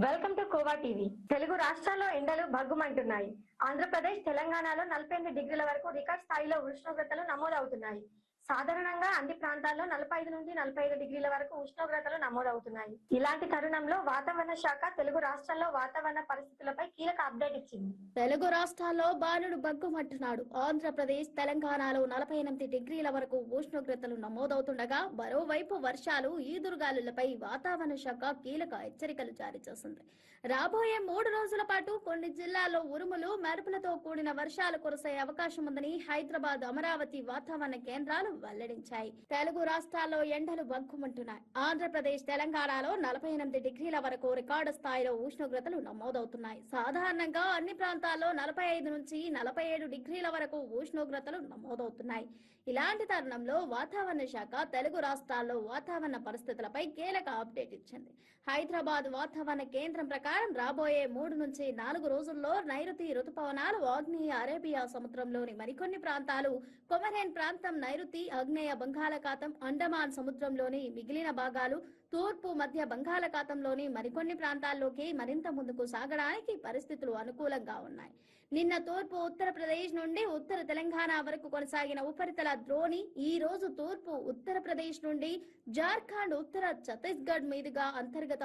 Welcome to khoa TV. Telugu రాష్ట్రాల్లో ఎండలు భగ్గుమంటున్నాయి. ఆంధ్రప్రదేశ్, తెలంగాణలో 48 డిగ్రీల వరకు రికార్డ్ స్థాయిలో ఉష్ణోగ్రతలు నమోదవుతున్నాయి. సాధారణంగా అన్ని ప్రాంతాల్లో 45 నుండి 45 డిగ్రీల వరకు ఉష్ణోగ్రతలు నమోదవుతున్నాయి. ఇలాంటి తరుణంలో వాతావరణ శాఖ తెలుగు రాష్ట్రాల్లో వాతావరణ పరిస్థితులపై కీలక అప్డేట్ ఇచ్చింది. తెలుగు రాష్ట్రాల్లో బాలుడు భగ్గుమంటున్నాడు. ఆంధ్రప్రదేశ్, తెలంగాణలో 48 డిగ్రీల వరకు ఉష్ణోగ్రతలు నమోదవుతుండగా మరోవైపు వర్షాలు, ఈదురుగాలులపై వాతావరణ శాఖ కీలక హెచ్చరికలు జారీ చేసింది. రాబోయే 3 రోజుల పాటు కొన్ని జిల్లాల్లో ఉరుములు, మెరుపులతో కూడిన వర్షాలు కురిసే అవకాశం ఉందని హైదరాబాద్, అమరావతి వాతావరణ కేంద్రాలు వెల్లడించాయి. తెలుగు రాష్ట్రాల్లో ఎండలు భగ్గుమంటున్నాయి. ఆంధ్రప్రదేశ్, తెలంగాణలో 48 డిగ్రీల వరకు రికార్డు స్థాయిలో ఉష్ణోగ్రతలు నమోదవుతున్నాయి. సాధారణంగా అన్ని ప్రాంతాల్లో 45 నుంచి 47 డిగ్రీల వరకు ఉష్ణోగ్రతలు నమోదవుతున్నాయి. ఇలాంటి తరుణంలో వాతావరణ శాఖ తెలుగు రాష్ట్రాల్లో వాతావరణ పరిస్థితులపై కీలక అప్డేట్ ఇచ్చింది. హైదరాబాద్ వాతావరణ కేంద్రం ప్రకారం రాబోయే 3 నుంచి 4 రోజుల్లో నైరుతి రుతుపవనాలు ఆగ్నేయ అరేబియా సముద్రంలోని మరికొన్ని ప్రాంతాలు, కొమరేన్ ప్రాంతం, నైరుతి ఆగ్నేయ బంగాళాఖాతం, అండమాన్ సముద్రంలోని మిగిలిన భాగాలు, తూర్పు మధ్య బంగాళాఖాతంలోని మరికొన్ని ప్రాంతాల్లోకి మరింత ముందుకు సాగడానికి పరిస్థితులు అనుకూలంగా ఉన్నాయి. నిన్న తూర్పు ఉత్తరప్రదేశ్ నుండి ఉత్తర తెలంగాణ వరకు కొనసాగిన ఉపరితల ద్రోణి ఈ రోజు తూర్పు ఉత్తరప్రదేశ్ నుండి జార్ఖండ్, ఉత్తర ఛత్తీస్గఢ్ మీదుగా అంతర్గత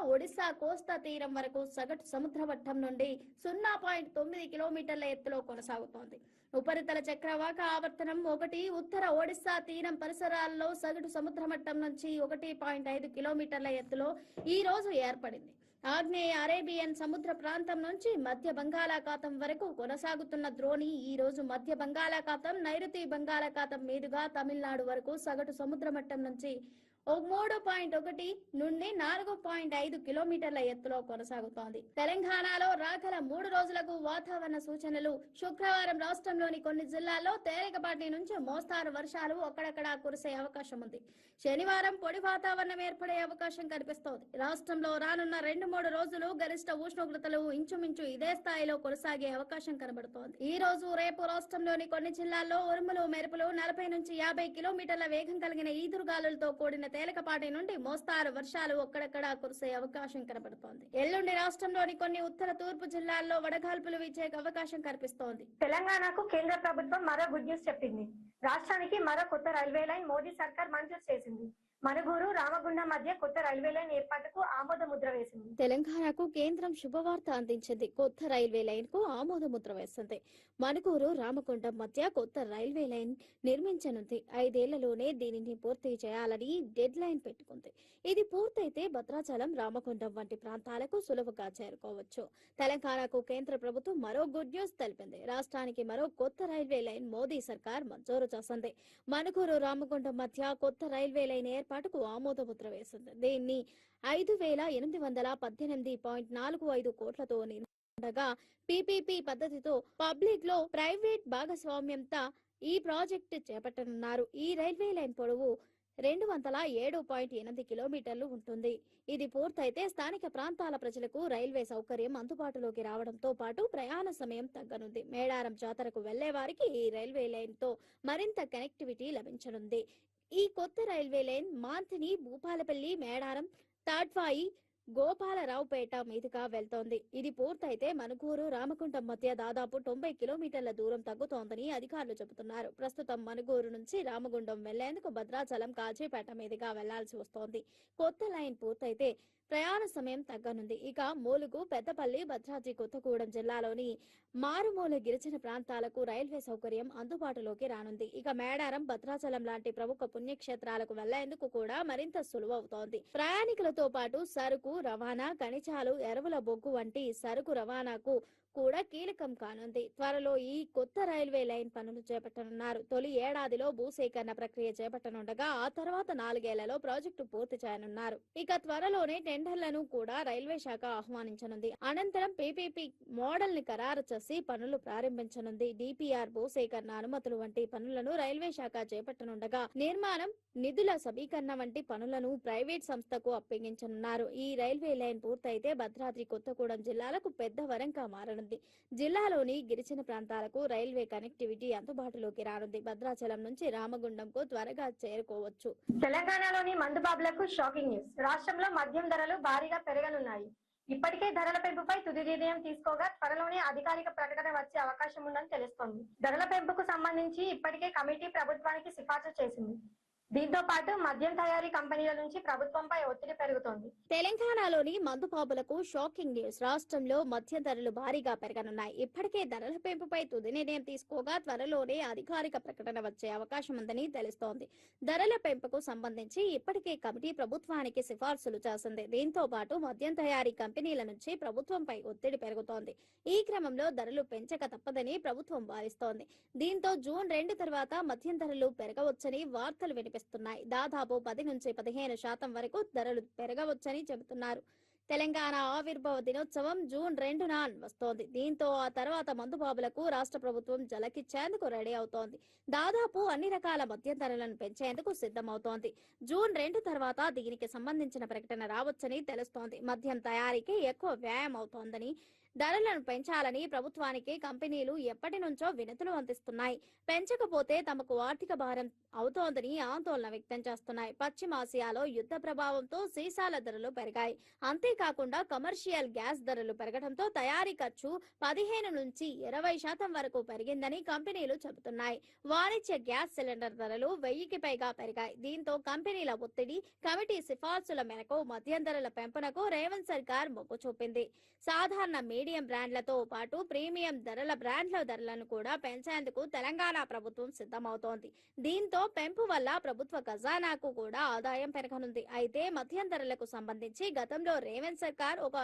ఒడిశా కోస్తా తీరం వరకు సగటు సముద్ర మట్టం నుండి 0.9 కిలోమీటర్ల ఎత్తులో కొనసాగుతోంది. ఉపరితల చక్రవాక ఆవర్తనం 1 ఉత్తర ఒడిశా తీరం పరిసరాల్లో సగటు సముద్ర మట్టం నుంచి 1.5 కిలోమీటర్ల ఎత్తులో ఈ రోజు ఏర్పడింది. ఆగ్నేయ అరేబియన్ సముద్ర ప్రాంతం నుంచి మధ్య బంగాళాఖాతం వరకు కొనసాగుతున్న ద్రోణి ఈ రోజు మధ్య బంగాళాఖాతం, నైరుతి బంగాళాఖాతం మీదుగా తమిళనాడు వరకు సగటు సముద్ర మట్టం నుంచి 3.1 నుండి 4.5 కిలోమీటర్ల ఎత్తులో కొనసాగుతోంది. తెలంగాణలో రాగల 3 రోజులకు వాతావరణ సూచనలు. శుక్రవారం రాష్ట్రంలోని కొన్ని జిల్లాల్లో తేలికపాటి నుంచి మోస్తారు వర్షాలు అక్కడక్కడా కురిసే అవకాశం ఉంది. శనివారం పొడి వాతావరణం ఏర్పడే అవకాశం కనిపిస్తోంది. రాష్ట్రంలో రానున్న 2-3 రోజులు గరిష్ట ఉష్ణోగ్రతలు ఇంచుమించు ఇదే స్థాయిలో కొనసాగే అవకాశం కనబడుతోంది. ఈ రోజు, రేపు రాష్ట్రంలోని కొన్ని జిల్లాల్లో ఉరుములు, మెరుపులు, 40 నుంచి 50 కిలోమీటర్ల వేగం కలిగిన ఈదురుగాలులతో కూడిన తేలికపాటి నుండి మోస్తారు వర్షాలు అక్కడక్కడా కురిసే అవకాశం కనబడుతోంది. ఎల్లుండి రాష్ట్రంలోని కొన్ని ఉత్తర, తూర్పు జిల్లాల్లో వడగాల్పులు వీచే అవకాశం కనిపిస్తోంది. తెలంగాణకు కేంద్ర ప్రభుత్వం మరో గుడ్ న్యూస్ చెప్పింది. రాష్ట్రానికి మరో కొత్త రైల్వే లైన్ మోదీ సర్కార్ మంజూరు చేసింది. మనుగూరు, రామగుండం మధ్య కొత్త రైల్వే లైన్ ఏర్పాటుకు ఆమోద ముద్ర వేసింది. తెలంగాణకు కేంద్రం శుభవార్త అందించింది. కొత్త రైల్వే లైన్ కు ఆమోద ముద్ర వేసింది. మనుగూరు, రామగుండం మధ్య కొత్త రైల్వే లైన్ నిర్మించనుంది. 5 ఏళ్లలోనే దీనిని పూర్తి చేయాలని డెడ్ లైన్ పెట్టుకుంది. ఇది పూర్తయితే భద్రాచలం, రామగుండం వంటి ప్రాంతాలకు సులువుగా చేరుకోవచ్చు. తెలంగాణకు కేంద్ర ప్రభుత్వం మరో గుడ్ న్యూస్ తెలిపింది. రాష్ట్రానికి మరో కొత్త రైల్వే లైన్ మోదీ సర్కార్ మంజూరు చేసింది. మనుగూరు, రామగుండం మధ్య కొత్త రైల్వే లైన్ ఏర్పాటుకు ఆమోద ముద్ర వేసింది. దీన్ని 5,818.45 కోట్లతో నిర్మించగా పీపీపీ పద్ధతితో పబ్లిక్ లో ప్రైవేట్ భాగస్వామ్యంతో ఈ ప్రాజెక్టు చేపట్టనున్నారు. ఈ రైల్వే లైన్ పొడవు 207.8 కిలోమీటర్లు ఉంటుంది. ఇది పూర్తయితే స్థానిక ప్రాంతాల ప్రజలకు రైల్వే సౌకర్యం అందుబాటులోకి రావడంతో పాటు ప్రయాణ సమయం తగ్గనుంది. మేడారం జాతరకు వెళ్లే వారికి ఈ రైల్వే లైన్ తో మరింత కనెక్టివిటీ లభించనుంది. ఈ కొత్త రైల్వే లైన్ మాంతిని, భూపాలపల్లి, మేడారం, తాడ్వాయి, గోపాలరావుపేట మీదుగా వెళ్తోంది. ఇది పూర్తయితే మనుగూరు, రామగుండం మధ్య దాదాపు 90 కిలోమీటర్ల దూరం తగ్గుతోందని అధికారులు చెబుతున్నారు. ప్రస్తుతం మనుగూరు నుంచి రామగుండం వెళ్లేందుకు భద్రాచలం, కాజీపేట మీదుగా వెళ్లాల్సి వస్తోంది. కొత్త లైన్ పూర్తయితే ప్రయాణ సమయం తగ్గనుంది. ఇక మూలుగు, పెద్దపల్లి, భద్రాద్రి కొత్తగూడెం జిల్లాలోని మారుమూల గిరిజన ప్రాంతాలకు రైల్వే సౌకర్యం అందుబాటులోకి రానుంది. ఇక మేడారం, భద్రాచలం లాంటి ప్రముఖ పుణ్యక్షేత్రాలకు వెళ్లేందుకు కూడా మరింత సులువవుతోంది. ప్రయాణికులతో పాటు సరుకు రవాణా, ఖనిజాలు, ఎరువుల బొగ్గు వంటి సరుకు రవాణాకు కూడా కీలకం కానుంది. త్వరలో ఈ కొత్త రైల్వే లైన్ పనులు చేపట్టనున్నారు. తొలి ఏడాదిలో భూసేకరణ ప్రక్రియ చేపట్టనుండగా ఆ తర్వాత 4 ఏళ్లలో ప్రాజెక్టు పూర్తి చేయనున్నారు. ఇక త్వరలోనే టెండర్లను కూడా రైల్వే శాఖ ఆహ్వానించనుంది. అనంతరం పీపీపీ మోడల్ ని ఖరారు చేసి పనులు ప్రారంభించనుంది. డిపిఆర్, భూసేకరణ అనుమతులు వంటి పనులను రైల్వే శాఖ చేపట్టనుండగా నిర్మాణం, నిధుల సమీకరణ వంటి పనులను ప్రైవేట్ సంస్థకు అప్పగించనున్నారు. ఈ రైల్వే లైన్ పూర్తయితే భద్రాద్రి కొత్తగూడెం జిల్లాలకు పెద్ద వరంగా మారనుంది. కానుంది. జిల్లాలోని గిరిజన ప్రాంతాలకు రైల్వే కనెక్టివిటీ అందుబాటులోకి రానుంది. భద్రాచలం నుంచి రామగుండంకు త్వరగా చేరుకోవచ్చు. తెలంగాణలోని మందుబాబులకు షాకింగ్ న్యూస్. రాష్ట్రంలో మద్యం ధరలు భారీగా పెరగనున్నాయి. ఇప్పటికే ధరల పెంపుపై తుది నిర్ణయం తీసుకోగా త్వరలోనే అధికారిక ప్రకటన వచ్చే అవకాశం ఉందని తెలుస్తోంది. ధరల పెంపుకు సంబంధించి ఇప్పటికే కమిటీ ప్రభుత్వానికి సిఫార్సు చేసింది. దీంతో పాటు మద్యం తయారీ కంపెనీల నుంచి ప్రభుత్వంపై ఒత్తిడి పెరుగుతోంది. తెలంగాణలోని మందుబాబులకు షాకింగ్ న్యూస్. రాష్ట్రంలో మద్యం ధరలు భారీగా పెరగనున్నాయి. ఇప్పటికే ధరల పెంపుపై తుది నిర్ణయం తీసుకోగా త్వరలోనే అధికారిక ప్రకటన వచ్చే అవకాశం ఉందని తెలుస్తోంది. ధరల పెంపుకు సంబంధించి ఇప్పటికే కమిటీ ప్రభుత్వానికి సిఫార్సులు చేసింది. దీంతో పాటు మద్యం తయారీ కంపెనీల నుంచి ప్రభుత్వంపై ఒత్తిడి పెరుగుతోంది. ఈ క్రమంలో ధరలు పెంచక తప్పదని ప్రభుత్వం భావిస్తోంది. దీంతో జూన్ 2 తర్వాత మద్యం ధరలు పెరగవచ్చని వార్తలు వినిపిస్తున్నాయి. దాదాపు 10 నుంచి 15% వరకు ధరలు పెరగవచ్చని చెబుతున్నారు. తెలంగాణ ఆవిర్భావ దినోత్సవం జూన్ 2న వస్తోంది. దీంతో ఆ తర్వాత మందుబాబులకు రాష్ట్ర ప్రభుత్వం జలకిచ్చేందుకు రెడీ అవుతోంది. దాదాపు అన్ని రకాల మద్యం ధరలను పెంచేందుకు సిద్ధమవుతోంది. జూన్ 2 తర్వాత దీనికి సంబంధించిన ప్రకటన రావచ్చని తెలుస్తోంది. మద్యం తయారీకి ఎక్కువ వ్యయం అవుతోందని, ధరలను పెంచాలని ప్రభుత్వానికి కంపెనీలు ఎప్పటి నుంచో వినతులు అందిస్తున్నాయి. పెంచకపోతే తమకు ఆర్థిక భారం అవుతోందని ఆందోళన వ్యక్తం చేస్తున్నాయి. పశ్చిమాసియాలో యుద్ధ ప్రభావంతో సీసాల ధరలు పెరిగాయి. అంతేకాకుండా కమర్షియల్ గ్యాస్ ధరలు పెరగడంతో తయారీ ఖర్చు 15 నుంచి 20% వరకు పెరిగిందని కంపెనీలు చెబుతున్నాయి. వాణిజ్య గ్యాస్ సిలిండర్ ధరలు 1000కి పైగా పెరిగాయి. దీంతో కంపెనీల ఒత్తిడి, కమిటీ సిఫార్సుల మేరకు మద్యం ధరల పెంపునకు రేవంత్ సర్కార్ మొగ్గు చూపింది. సాధారణ మీడియం బ్రాండ్లతో పాటు ప్రీమియం బ్రాండ్ల ధరలను కూడా పెంచేందుకు తెలంగాణ ప్రభుత్వం సిద్ధమవుతోంది. దీంతో పెంపు వల్ల ప్రభుత్వ ఖజానాకు కూడా ఆదాయం పెరగనుంది. అయితే మద్యం ధరలకు సంబంధించి గతంలో రేవంత్ సర్కార్ ఒక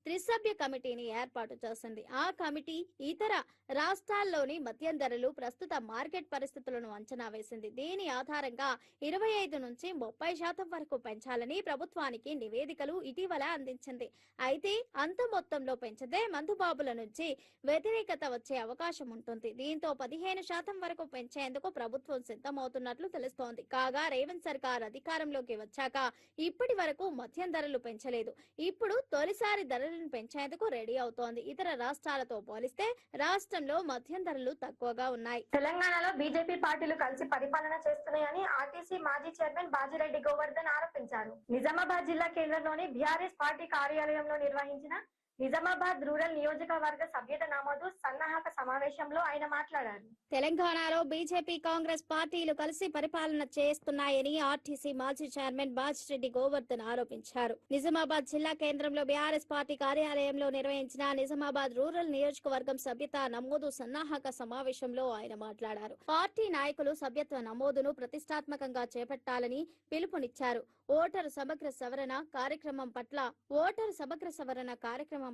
త్రిసభ్య కమిటీని ఏర్పాటు చేసింది. ఆ కమిటీ ఇతర రాష్ట్రాల్లోని మద్యం ధరలు, ప్రస్తుత మార్కెట్ పరిస్థితులను అంచనా వేసింది. దీని ఆధారంగా 25 నుంచి 30% వరకు పెంచాలని ప్రభుత్వానికి నివేదికలు ఇటీవల అందించింది. అయితే అంత మొత్తంలో పెంచితే మందుబాబుల నుంచి వ్యతిరేకత వచ్చే అవకాశం ఉంటుంది. దీంతో 15% వరకు పెంచేందుకు ప్రభుత్వం సిద్ధమవుతున్నట్లు తెలుస్తోంది. కాగా రేవంత్ సర్కార్ అధికారంలోకి వచ్చాక ఇప్పటి వరకు మద్యం ధరలు పెంచలేదు. ఇప్పుడు తొలిసారి ధరలను పెంచేందుకు రెడీ అవుతోంది. ఇతర రాష్ట్రాలతో పోలిస్తే రాష్ట్రంలో మద్యం ధరలు తక్కువగా ఉన్నాయి. తెలంగాణలో బీజేపీ పార్టీలు కలిసి పరిపాలన చేస్తున్నాయని ఆర్టీసీ మాజీ చైర్మన్ బాజిరెడ్డి గోవర్ధన్ ఆరోపించారు. నిజామాబాద్ జిల్లా కేంద్రంలోని బీఆర్ఎస్ పార్టీ కార్యాలయంలో నిర్వహించిన నిజామాబాద్ రూరల్ నియోజకవర్గ సభ్యత నమోదు సన్నాహక సమావేశంలో ఆయన మాట్లాడారు. తెలంగాణలో బీజేపీ, కాంగ్రెస్ పార్టీలు కలిసి పరిపాలన చేస్తున్నాయని ఆర్టీసీ మాజీ చైర్మన్ బాజిరెడ్డి గోవర్ధన్ ఆరోపించారు. నిజామాబాద్ జిల్లా కేంద్రంలో బీఆర్ఎస్ పార్టీ కార్యాలయంలో నిర్వహించిన నిజామాబాద్ రూరల్ నియోజకవర్గం సభ్యత నమోదు సన్నాహక సమావేశంలో ఆయన మాట్లాడారు. పార్టీ నాయకులు సభ్యత్వ నమోదును ప్రతిష్టాత్మకంగా చేపట్టాలని పిలుపునిచ్చారు. ఓటరు సమగ్ర సవరణ కార్యక్రమం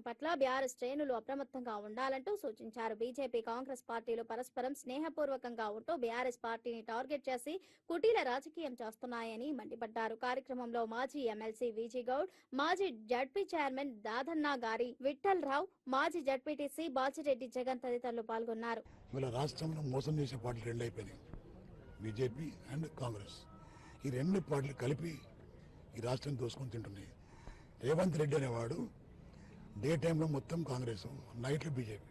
పట్ల బీఆర్ఎస్ శ్రేణులు అప్రమత్తంగా ఉండాలంటూ సూచించారు. బీజేపీ, కాంగ్రెస్ పార్టీలు పరస్పరం స్నేహపూర్వకంగా ఉంటూ బీఆర్ఎస్ పార్టీని టార్గెట్ చేసి కుటీల రాజకీయం చేస్తున్నాయని మండిపడ్డారు. కార్యక్రమంలో మాజీ ఎమ్మెల్సీ విజీ గౌడ్, మాజీ జడ్పీ చైర్మన్ దాదన్న గారి విఠల్ రావు, మాజీ జడ్పీటీసీ బాజిరెడ్డి జగన్ తదితరులు పాల్గొన్నారు. రాష్ట్రంలో మోసం చేసే పార్టీలు రెండు అయిపోయినాయి, బీజేపీ అండ్ కాంగ్రెస్. ఈ రెండు పార్టీలు కలిపి ఈ రాష్ట్రం దోసుకొని తింటున్నాయి. రేవంత్ రెడ్డి అనేవాడు డే టైంలో మొత్తం కాంగ్రెస్, నైట్లో బీజేపీ.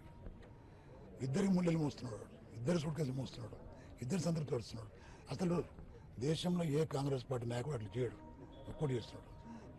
ఇద్దరి ముళ్ళలు మోస్తున్నాడు, ఇద్దరు సూట్ కేసులు మోస్తున్నాడు, ఇద్దరు సంతృప్తి పడుతున్నాడు. అసలు దేశంలో ఏ కాంగ్రెస్ పార్టీ నాయకుడు అట్లా చేయడు, ఒక్కటి చేస్తున్నాడు.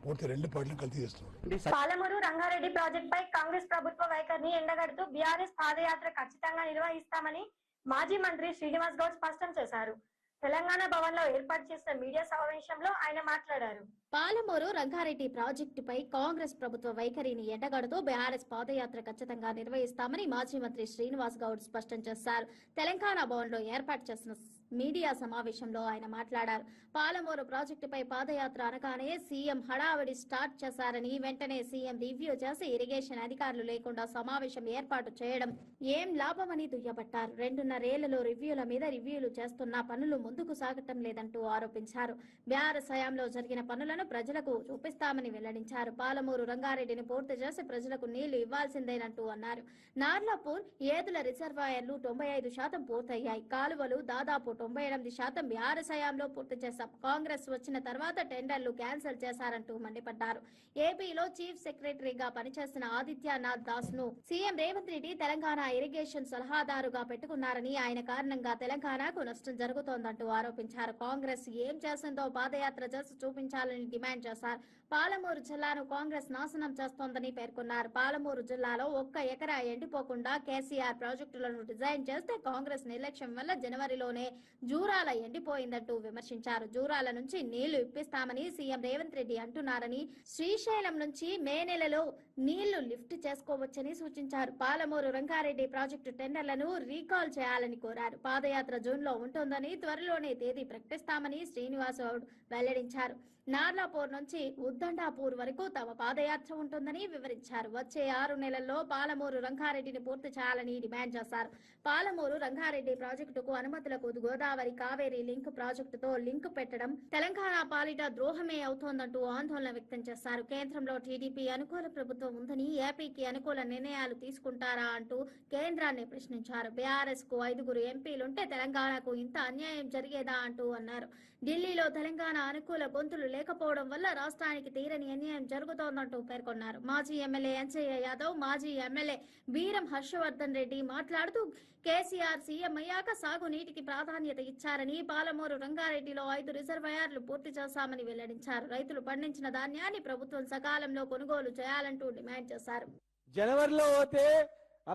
పూర్తి రెండు పార్టీలను కలిసి చేస్తున్నాడు. పాలమూరు రంగారెడ్డి ప్రాజెక్ట్ పై కాంగ్రెస్ ప్రభుత్వ వైఖరిని ఎండగడుతూ బీఆర్ఎస్ పాదయాత్ర ఖచ్చితంగా నిర్వహిస్తామని మాజీ మంత్రి శ్రీనివాస్ గౌడ్ స్పష్టం చేశారు. తెలంగాణ భవన్ లో ఏర్పాటు చేసిన మీడియా సమావేశంలో ఆయన మాట్లాడారు. పాలమూరు రంగారెడ్డి ప్రాజెక్టుపై కాంగ్రెస్ ప్రభుత్వ వైఖరిని ఎండగడుతూ బీఆర్ఎస్ పాదయాత్ర ఖచ్చితంగా నిర్వహిస్తామని మాజీ మంత్రి శ్రీనివాస్ గౌడ్ స్పష్టం చేశారు. తెలంగాణ భవన్ లో ఏర్పాటు చేసిన మీడియా సమావేశంలో ఆయన మాట్లాడారు. పాలమూరు ప్రాజెక్టుపై పాదయాత్ర అనగానే సీఎం హడావిడి స్టార్ట్ చేశారని, వెంటనే సీఎం రివ్యూ చేసి ఇరిగేషన్ అధికారులు లేకుండా సమావేశం ఏర్పాటు చేయడం ఏం లాభమని దుయ్యబట్టారు. 2.5 ఏళ్లలో రివ్యూలు చేస్తున్న పనులు ముందుకు సాగటం లేదంటూ ఆరోపించారు. బీఆర్ఎస్ హయాంలో జరిగిన పనులను ప్రజలకు చూపిస్తామని వెల్లడించారు. పాలమూరు రంగారెడ్డిని పూర్తి చేసి ప్రజలకు నీళ్లు ఇవ్వాల్సిందేనంటూ అన్నారు. నార్లాపూర్ ఏదుల రిజర్వాయర్లు 95% పూర్తయ్యాయి. కాలువలు దాదాపు 98% బీఆర్ఎస్ హయాంలో పూర్తి చేశాం. కాంగ్రెస్ వచ్చిన తర్వాత టెండర్లు క్యాన్సిల్ చేశారంటూ మండిపడ్డారు. ఏపీలో చీఫ్ సెక్రటరీగా పనిచేసిన ఆదిత్యనాథ్ దాస్ ను సీఎం రేవంత్ రెడ్డి తెలంగాణ ఇరిగేషన్ సలహాదారుగా పెట్టుకున్నారని, ఆయన కారణంగా తెలంగాణకు నష్టం జరుగుతోందంటూ ఆరోపించారు. కాంగ్రెస్ ఏం చేసిందో పాదయాత్ర చేసి చూపించాలని డిమాండ్ చేశారు. పాలమూరు జిల్లాను కాంగ్రెస్ నాశనం చేస్తోందని పేర్కొన్నారు. పాలమూరు జిల్లాలో ఒక్క ఎకరా ఎండిపోకుండా కేసీఆర్ ప్రాజెక్టులను డిజైన్ చేస్తే కాంగ్రెస్ నిర్లక్ష్యం వల్ల జనవరిలోనే జూరాల ఎండిపోయిందంటూ విమర్శించారు. జూరాల నుంచి నీళ్లు ఇప్పిస్తామని సీఎం రేవంత్ రెడ్డి అంటున్నారని, శ్రీశైలం నుంచి మే నెలలో నీళ్లు లిఫ్ట్ చేసుకోవచ్చని సూచించారు. పాలమూరు రంగారెడ్డి ప్రాజెక్టు టెండర్లను రీకాల్ చేయాలని కోరారు. పాదయాత్ర జూన్ లో ఉంటుందని, త్వరలోనే తేదీ ప్రకటిస్తామని శ్రీనివాస్ గౌడ్ వెల్లడించారు. నార్లాపూర్ నుంచి ఉద్దండాపూర్ వరకు తమ పాదయాత్ర ఉంటుందని వివరించారు. వచ్చే 6 నెలల్లో పాలమూరు రంగారెడ్డిని పూర్తి చేయాలని డిమాండ్ చేశారు. పాలమూరు రంగారెడ్డి ప్రాజెక్టుకు అనుమతులకు గోదావరి కావేరీ లింక్ ప్రాజెక్టుతో లింక్ పెట్టడం తెలంగాణ పాలిట ద్రోహమే అవుతోందంటూ ఆందోళన వ్యక్తం చేశారు. కేంద్రంలో టీడీపీ అనుకూల ప్రభుత్వం ఉందని, ఏపీకి అనుకూల నిర్ణయాలు తీసుకుంటారా అంటూ కేంద్రాన్ని ప్రశ్నించారు. బీఆర్ఎస్ కు 5 ఎంపీలుంటే తెలంగాణకు ఇంత అన్యాయం జరిగేదా అంటూ అన్నారు. ఢిల్లీలో తెలంగాణ అనుకూల గొంతులు లేకపోవడం వల్ల రాష్ట్రానికి తీరని అన్యాయం జరుగుతోందంటూ పేర్కొన్నారు. మాజీ ఎమ్మెల్యే ఎన్సయ్య యాదవ్, మాజీ ఎమ్మెల్యే బీరం హర్షవర్ధన్ రెడ్డి మాట్లాడుతూ కేసీఆర్ సీఎం అయ్యాక సాగునీటికి ప్రాధాన్యత ఇచ్చారని, పాలమూరు రంగారెడ్డిలో 5 రిజర్వాయర్లు పూర్తి చేశామని వెల్లడించారు. రైతులు పండించిన ధాన్యాన్ని ప్రభుత్వం సకాలంలో కొనుగోలు చేయాలంటూ డిమాండ్ చేశారు. జనవరిలో పోతే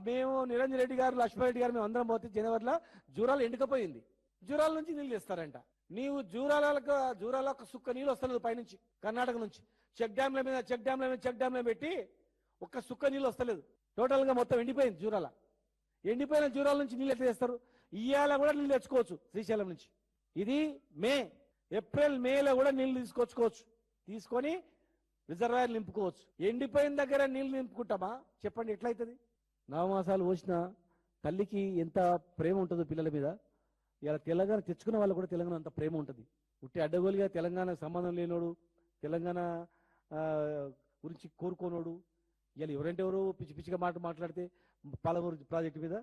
మేము నిరంజన్ రెడ్డి గారు, లక్ష్మణరెడ్డి గారు మేము అందరం పోతే జనవరిలో జూరాలు ఎండుకపోయింది. జూరాల నుంచి నీళ్ళు ఇస్తారంట. నీవు జూరాల సుక్క నీళ్ళు వస్తలేదు పైనుంచి, కర్ణాటక నుంచి చెక్ డ్యాంల పెట్టి ఒక్క సుక్క నీళ్ళు వస్తలేదు. టోటల్ గా మొత్తం ఎండిపోయింది జూరాల. ఎండిపోయిన జూరాల నుంచి నీళ్ళు ఎట్లా చేస్తారు? ఇయ్యాల కూడా నీళ్ళు తెచ్చుకోవచ్చు శ్రీశైలం నుంచి. ఇది ఏప్రిల్ మేలో కూడా నీళ్లు తీసుకొని రిజర్వాయర్ నింపుకోవచ్చు. ఎండిపోయిన దగ్గర నీళ్లు నింపుకుంటామా చెప్పండి, ఎట్లయితుంది? 9 మాసాలు పోసిన తల్లికి ఎంత ప్రేమ ఉంటుందో పిల్లల మీద. ఇలా తెలంగాణ తెచ్చుకున్న వాళ్ళు కూడా తెలంగాణ అంత ప్రేమ ఉంటుంది. ఉట్టి అడ్డగోలుగా తెలంగాణకు సంబంధం లేనోడు, తెలంగాణ గురించి కోరుకోనోడు ఇలా ఎవరంటే ఎవరు పిచ్చి పిచ్చిగా మాట్లాడితే పాలమూరు ప్రాజెక్టు మీద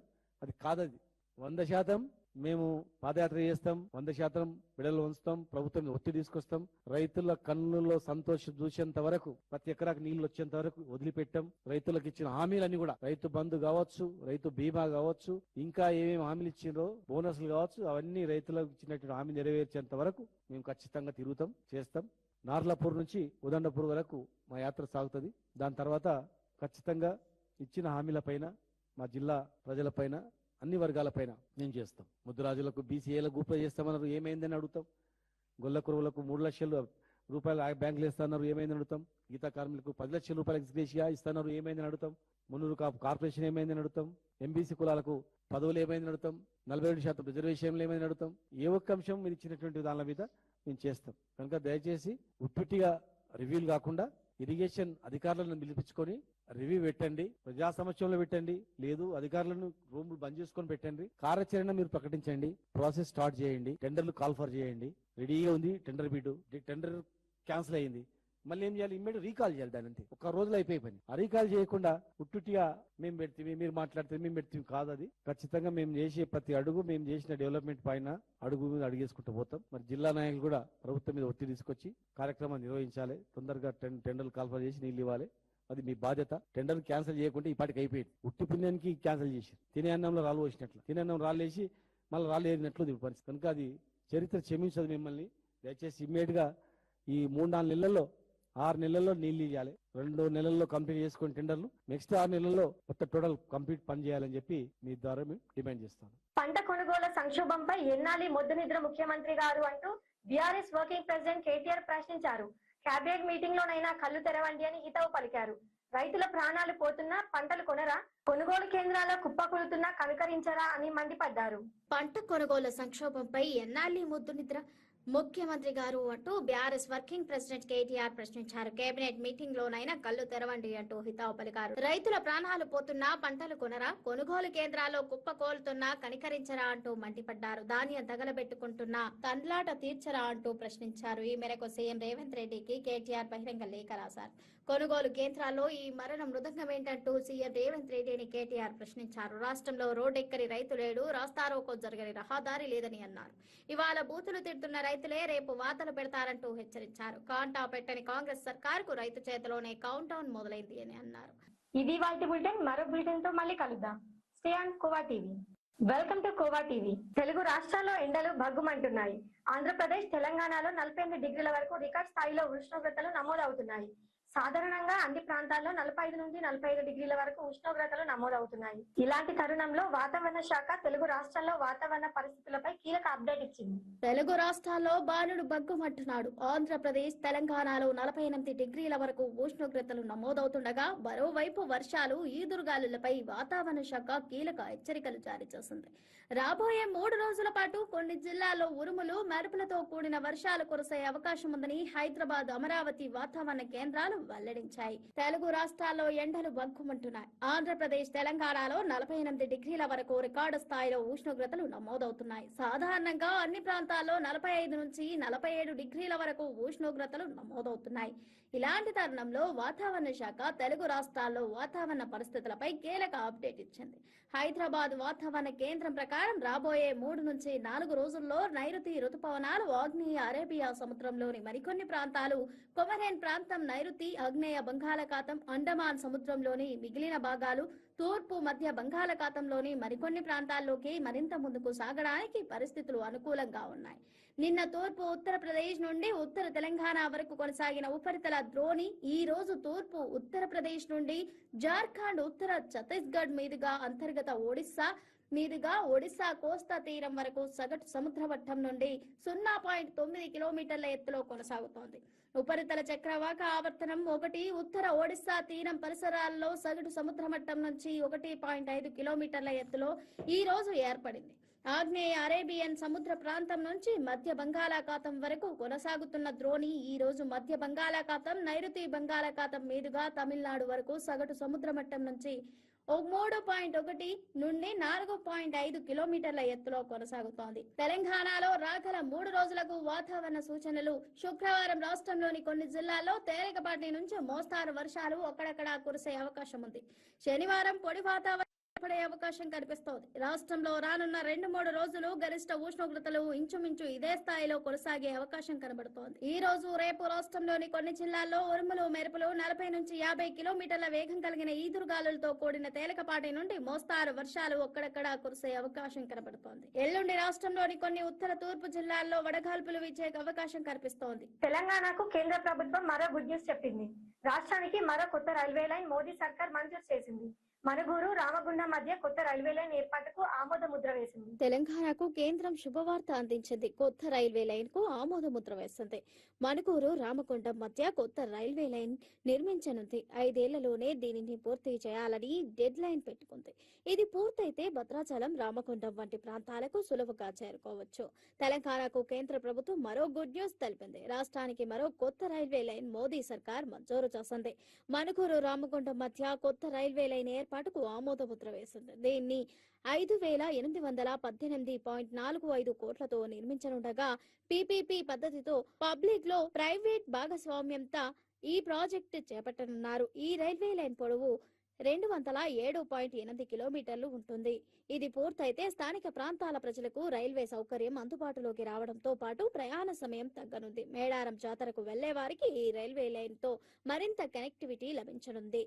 అది కాదది. 100% మేము పాదయాత్ర చేస్తాం, 100% విడలు ఉంచుతాం, ప్రభుత్వం ఒత్తిడి తీసుకొస్తాం. రైతుల కన్నుల్లో సంతోషం చూసేంత వరకు, ప్రతి ఎకరాకు నీళ్లు వచ్చేంత వరకు వదిలిపెట్టాం. రైతులకు ఇచ్చిన హామీలన్నీ కూడా, రైతు బంధు కావచ్చు, రైతు బీమా కావచ్చు, ఇంకా ఏమేమి హామీలు ఇచ్చిండ్రో బోనస్లు కావచ్చు, అవన్నీ రైతులకు ఇచ్చినటువంటి హామీ నెరవేర్చేంత వరకు మేము ఖచ్చితంగా తిరుగుతాం, చేస్తాం. నార్లాపూర్ నుంచి ఉదండపూర్ వరకు మా యాత్ర సాగుతుంది. దాని తర్వాత ఖచ్చితంగా ఇచ్చిన హామీల పైన, మా జిల్లా ప్రజల పైన, అన్ని వర్గాల పైన మేము చేస్తాం. ముద్దురాజులకు బీసీఏలకు గ్రూపులు చేస్తామన్నారు, ఏమైందని అడుగుతాం. గొల్ల కురువులకు 3 లక్షల రూపాయలు బ్యాంకులు ఇస్తాన్నారు, ఏమైందని అడుగుతాం. గీతా కార్మికులకు 10 లక్షల రూపాయలు ఎక్స్గ్రేషియా ఇస్తున్నారు, ఏమైందని అడుగుతాం. మున్నూరు కార్పొరేషన్ ఏమైందని అడుగుతాం. ఎంబీసీ కులాలకు పదవులు ఏమైందని అడుగుతాం. 42% రిజర్వేషన్లు ఏమైందని అడుగుతాం. ఏ ఒక్క అంశం మీరు ఇచ్చినటువంటి దాని మీద మేము చేస్తాం. కనుక దయచేసి ఉట్టిగా రివ్యూలు కాకుండా ఇరిగేషన్ అధికారులను పిలిపించుకొని రివ్యూ పెట్టండి, ప్రజా సమస్యలు పెట్టండి, లేదు అధికారులను రూములు బంద్ చేసుకొని పెట్టండి, కార్యాచరణ మీరు ప్రకటించండి, ప్రాసెస్ స్టార్ట్ చేయండి, టెండర్లు కాల్ఫర్ చేయండి. రెడీగా ఉంది టెండర్ బిడ్, టెండర్ క్యాన్సిల్ అయింది, మళ్ళీ ఏం చేయాలి? ఇమ్మీడియట్ రీకాల్ చేయాలి. దాని అంతే, ఒక రోజులో అయిపోయి పని. ఆ రీకాల్ చేయకుండా ఉట్టుటిగా మేము పెడితే మీరు మాట్లాడితే మేము పెడితే కాదు. అది ఖచ్చితంగా మేము చేసే ప్రతి అడుగు, మేము చేసిన డెవలప్మెంట్ పైన అడుగు మీద అడిగేసుకుంటూ పోతాం. మరి జిల్లా నాయకులు కూడా ప్రభుత్వం మీద ఒత్తిడి తీసుకొచ్చి కార్యక్రమం నిర్వహించాలి. తొందరగా టెండర్లు కాల్ఫర్ చేసి నీళ్ళు ఇవ్వాలి. అది మీ బాధ్యత. టెండర్ క్యాన్సిల్ చేయకుంటే ఈ పాటికి అయిపోయింది. ఉట్టి పుణ్యానికి క్యాన్సిల్ చేసి తినే అన్నంలో రాళ్ళు పోసినట్లు, తినే అన్నం రాళ్ళు వేసి మళ్ళీ రాళ్ళు ఏరినట్లు పరిస్థితి. కనుక అది చరిత్ర క్షమించదు మిమ్మల్ని. దయచేసి ఇమ్మీడియట్ గా ఈ 3-4 నెలల్లో 6 నెలల్లో నీళ్లు ఇవ్వాలి. 2 నెలల్లో కంప్లీట్ చేసుకుని టెండర్లు, నెక్స్ట్ 6 నెలల్లో కొత్త టోటల్ కంప్లీట్ పని చేయాలని చెప్పి మీ ద్వారా మేము డిమాండ్ చేస్తాను. పంట కొనుగోలు సంక్షోభంపై ఎన్నాలి మొద్దు నిద్ర ముఖ్యమంత్రి గారు అంటూ బీఆర్ఎస్ వర్కింగ్ ప్రెసిడెంట్ కేటీఆర్ ప్రశ్నించారు. కేబినెట్ మీటింగ్ లోనైనా కళ్ళు తెరవండి అని హితవు పలికారు. రైతుల ప్రాణాలు పోతున్నా పంటలు కొనరా, కొనుగోలు కేంద్రాల్లో కుప్పకూలుతున్నా కనికరించరా అని మండిపడ్డారు. పంట కొనుగోలు సంక్షోభంపై ఎన్నాలి మొద్దు నిద్ర ముఖ్యమంత్రి గారు అంటూ బీఆర్ఎస్ వర్కింగ్ ప్రెసిడెంట్ కేటీఆర్ ప్రశ్నించారు. కేబినెట్ మీటింగ్ లోనైనా కళ్ళు తెరవండి అంటూ హితావు పలికారు. రైతుల ప్రాణాలు పోతున్నా పంటలు కొనరా, కొనుగోలు కేంద్రాల్లో కుప్పకూలుతున్నా కనికరించరా అంటూ మండిపడ్డారు. ధాన్యం తగలబెట్టుకుంటున్నా తండ్లాట తీర్చరా అంటూ ప్రశ్నించారు. ఈ మేరకు సీఎం రేవంత్ రెడ్డికి కేటీఆర్ బహిరంగ లేఖ రాశారు. కొనుగోలు కేంద్రాల్లో ఈ మరణ మృదంగం ఏంటంటూ సీఎం రేవంత్ రెడ్డిని కేటీఆర్ ప్రశ్నించారు. రాష్ట్రంలో రోడ్డెక్కని రైతు లేడు, రాస్తారోకో జరగని రహదారి లేదని అన్నారు. ఇవాళ బూతులు తిడుతున్న రైతులే రేపు వాతలు పెడతారంటూ హెచ్చరించారు. కాంటా పెట్టని కాంగ్రెస్ సర్కారుకు రైతు చేతిలోనే కౌంట్ డౌన్ మొదలైంది అని అన్నారు. ఇది వాటి బులెటిన్. మరో బులెటిన్ తో మళ్ళీ కలుద్దాం. Stay on khoa TV. Welcome to khoa TV. Telugu రాష్ట్రాల్లో ఎండలు భగ్గుమంటున్నాయి. ఆంధ్రప్రదేశ్, తెలంగాణలో 48 డిగ్రీల వరకు రికార్డ్ స్థాయిలో ఉష్ణోగ్రతలు నమోదవుతున్నాయి. సాధారణంగా అన్ని ప్రాంతాల్లో 45 నుంచి 45 డిగ్రీల వరకు ఉష్ణోగ్రతలు నమోదవుతున్నాయి. ఇలాంటి తరుణంలో వాతావరణ శాఖ తెలుగు రాష్ట్రాల్లో వాతావరణ పరిస్థితులపై కీలక అప్డేట్ ఇచ్చింది. తెలుగు రాష్ట్రాల్లో బాణుడు బగ్గుమంటున్నాడు. ఆంధ్రప్రదేశ్, తెలంగాణలో 48 డిగ్రీల వరకు ఉష్ణోగ్రతలు నమోదవుతుండగా మరోవైపు వర్షాలు, ఈదురుగాలులపై వాతావరణ శాఖ కీలక హెచ్చరికలు జారీ చేసింది. రాబోయే 3 రోజుల పాటు కొన్ని జిల్లాల్లో ఉరుములు, మెరుపులతో కూడిన వర్షాలు కురిసే అవకాశం ఉందని హైదరాబాద్, అమరావతి వాతావరణ కేంద్రాలు వెల్లడించాయి. తెలుగు రాష్ట్రాల్లో ఎండలు బగ్గుమంటున్నాయి. ఆంధ్రప్రదేశ్, తెలంగాణలో 48 డిగ్రీల వరకు రికార్డు స్థాయిలో ఉష్ణోగ్రతలు నమోదవుతున్నాయి. సాధారణంగా అన్ని ప్రాంతాల్లో 45 నుంచి 47 డిగ్రీల వరకు ఉష్ణోగ్రతలు నమోదవుతున్నాయి. ఇలాంటి తరుణంలో వాతావరణ శాఖ తెలుగు రాష్ట్రాల్లో వాతావరణ పరిస్థితులపై కీలక అప్డేట్ ఇచ్చింది. హైదరాబాద్ వాతావరణ కేంద్రం ప్రకారం రాబోయే 3 నుంచి 4 రోజుల్లో నైరుతి రుతుపవనాలు ఆగ్నేయ అరేబియా సముద్రంలోని మరికొన్ని ప్రాంతాలు, కొమరేన్ ప్రాంతం, నైరుతి ఆగ్నేయ బంగాళాఖాతం, అండమాన్ సముద్రంలోని మిగిలిన భాగాలు, తూర్పు మధ్య బంగాళాఖాతంలోని మరికొన్ని ప్రాంతాల్లోకి మరింత ముందుకు సాగడానికి పరిస్థితులు అనుకూలంగా ఉన్నాయి. నిన్న తూర్పు ఉత్తరప్రదేశ్ నుండి ఉత్తర తెలంగాణ వరకు కొనసాగిన ఉపరితల ద్రోణి ఈ రోజు తూర్పు ఉత్తరప్రదేశ్ నుండి జార్ఖండ్, ఉత్తర ఛత్తీస్గఢ్ మీదుగా అంతర్గత ఒడిశా మీదుగా ఒడిశా కోస్తా తీరం వరకు సగటు సముద్ర మట్టం నుండి 0.9 కిలోమీటర్ల ఎత్తులో కొనసాగుతోంది. ఉపరితల చక్రవాక ఆవర్తనం 1 ఉత్తర ఒడిశా తీరం పరిసరాల్లో సగటు సముద్ర మట్టం నుంచి 1.5 కిలోమీటర్ల ఎత్తులో ఈ రోజు ఏర్పడింది. ఆగ్నేయ అరేబియన్ సముద్ర ప్రాంతం నుంచి మధ్య బంగాళాఖాతం వరకు కొనసాగుతున్న ద్రోణి ఈ రోజు మధ్య బంగాళాఖాతం, నైరుతి బంగాళాఖాతం మీదుగా తమిళనాడు వరకు సగటు సముద్ర మట్టం నుంచి 3.1 నుండి 4.5 కిలోమీటర్ల ఎత్తులో కొనసాగుతోంది. తెలంగాణలో రాగల 3 రోజులకు వాతావరణ సూచనలు. శుక్రవారం రాష్ట్రంలోని కొన్ని జిల్లాల్లో తేలికపాటి నుంచి మోస్తారు వర్షాలు అక్కడక్కడా కురిసే అవకాశం ఉంది. శనివారం పొడి వాతావరణం పడే అవకాశం కనిపిస్తోంది. రాష్ట్రంలో రానున్న 2-3 రోజులు గరిష్ట ఉష్ణోగ్రతలు ఇంచుమించు ఇదే స్థాయిలో కొనసాగే అవకాశం కనబడుతోంది. ఈ రోజు, రేపు రాష్ట్రంలోని కొన్ని జిల్లాల్లో ఉరుములు, మెరుపులు, 40 నుంచి 50 కిలోమీటర్ల వేగం కలిగిన ఈదురుగాలులతో కూడిన తేలికపాటి నుండి మోస్తారు వర్షాలు అక్కడక్కడా కురిసే అవకాశం కనబడుతోంది. ఎల్లుండి రాష్ట్రంలోని కొన్ని ఉత్తర, తూర్పు జిల్లాల్లో వడగాల్పులు వీచే అవకాశం కనిపిస్తోంది. తెలంగాణకు కేంద్ర ప్రభుత్వం మరో గుడ్ న్యూస్ చెప్పింది. రాష్ట్రానికి మరో కొత్త రైల్వే లైన్ మోదీ సర్కార్ మంజూరు చేసింది. మనుగూరు, రామగుండం మధ్య కొత్త రైల్వే లైన్ ఏర్పాటుకు ఆమోద ముద్ర వేసింది. తెలంగాణకు కేంద్రం శుభవార్త అందించింది. కొత్త రైల్వే లైన్ కు ఆమోద ముద్ర వేసింది. మనుగూరు, రామగుండం మధ్య కొత్త రైల్వే లైన్ నిర్మించనుంది. 5 ఏళ్లలోనే దీనిని పూర్తి చేయాలని డెడ్ లైన్ పెట్టుకుంది. ఇది పూర్తయితే భద్రాచలం, రామగుండం వంటి ప్రాంతాలకు సులువుగా చేరుకోవచ్చు. తెలంగాణకు కేంద్ర ప్రభుత్వం మరో గుడ్ న్యూస్ తెలిపింది. రాష్ట్రానికి మరో కొత్త రైల్వే లైన్ మోదీ సర్కార్ మంజూరు చేసింది. మనుగూరు, రామగుండం మధ్య కొత్త రైల్వే లైన్ ఏర్పాటుకు ఆమోద ముద్ర వేసింది. దీన్ని 5,818.45 కోట్లతో నిర్మించనుండగా పీపీపీ పద్ధతితో పబ్లిక్ లో ప్రైవేట్ భాగస్వామ్యంతో ఈ ప్రాజెక్టు చేపట్టనున్నారు. ఈ రైల్వే లైన్ పొడవు 207.8 కిలోమీటర్లు ఉంటుంది. ఇది పూర్తయితే స్థానిక ప్రాంతాల ప్రజలకు రైల్వే సౌకర్యం అందుబాటులోకి రావడంతో పాటు ప్రయాణ సమయం తగ్గనుంది. మేడారం జాతరకు వెళ్లే వారికి ఈ రైల్వే లైన్ తో మరింత కనెక్టివిటీ లభించనుంది.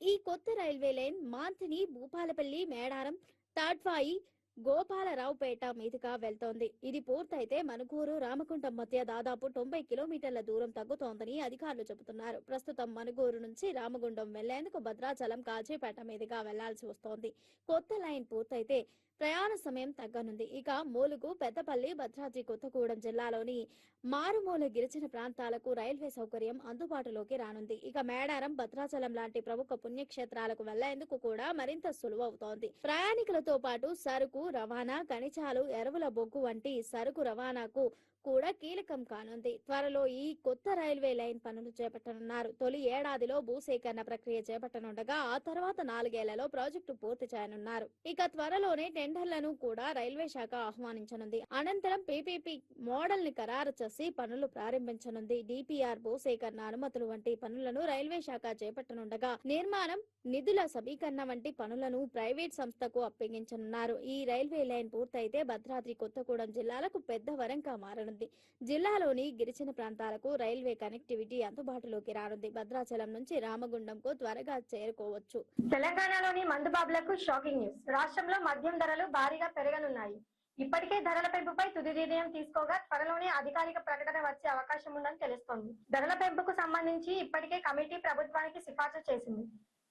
ఈ కొత్త రైల్వే లైన్ మాంతిని, భూపాలపల్లి, మేడారం, తాడ్వాయి, గోపాలరావుపేట మీదుగా వెళ్తోంది. ఇది పూర్తయితే మనుగూరు, రామగుండం మధ్య దాదాపు 90 కిలోమీటర్ల దూరం తగ్గుతోందని అధికారులు చెబుతున్నారు. ప్రస్తుతం మనుగూరు నుంచి రామగుండం వెళ్లేందుకు భద్రాచలం, కాజీపేట మీదుగా వెళ్లాల్సి వస్తోంది. కొత్త లైన్ పూర్తయితే ప్రయాణ సమయం తగ్గనుంది. ఇక మూలుగు, పెద్దపల్లి, భద్రాద్రి కొత్తగూడెం జిల్లాలోని మారుమూల గిరిజన ప్రాంతాలకు రైల్వే సౌకర్యం అందుబాటులోకి రానుంది. ఇక మేడారం, భద్రాచలం లాంటి ప్రముఖ పుణ్యక్షేత్రాలకు వెళ్లేందుకు కూడా మరింత సులువవుతోంది. ప్రయాణికులతో పాటు సరుకు రవాణా, ఖనిజాలు, ఎరువుల బొగ్గు వంటి సరుకు రవాణాకు కూడా కీలకం కానుంది. త్వరలో ఈ కొత్త రైల్వే లైన్ పనులు చేపట్టనున్నారు. తొలి ఏడాదిలో భూసేకరణ ప్రక్రియ చేపట్టనుండగా ఆ తర్వాత 4 ఏళ్లలో ప్రాజెక్టు పూర్తి చేయనున్నారు. ఇక త్వరలోనే టెండర్లను కూడా రైల్వే శాఖ ఆహ్వానించనుంది. అనంతరం పీపీపీ మోడల్ ని ఖరారు చేసి పనులు ప్రారంభించనుంది. డిపిఆర్, భూసేకరణ అనుమతులు వంటి పనులను రైల్వే శాఖ చేపట్టనుండగా నిర్మాణం, నిధుల సమీకరణ వంటి పనులను ప్రైవేట్ సంస్థకు అప్పగించనున్నారు. ఈ రైల్వే లైన్ పూర్తయితే భద్రాద్రి కొత్తగూడెం జిల్లాలకు పెద్ద వరంగా మారనుంది. జిల్లాలోని గిరిజన ప్రాంతాలకు రైల్వే కనెక్టివిటీ అందుబాటులోకి రానుంది. భద్రాచలం నుంచి రామగుండంకు త్వరగా చేరుకోవచ్చు. తెలంగాణలోని మందుబాబులకు షాకింగ్ న్యూస్. రాష్ట్రంలో మద్యం ధరలు భారీగా పెరగనున్నాయి. ఇప్పటికే ధరల పెంపుపై తుది నిర్ణయం తీసుకోగా త్వరలోనే అధికారిక ప్రకటన వచ్చే అవకాశం ఉందని తెలుస్తోంది. ధరల పెంపుకు సంబంధించి ఇప్పటికే కమిటీ ప్రభుత్వానికి సిఫార్సు చేసింది.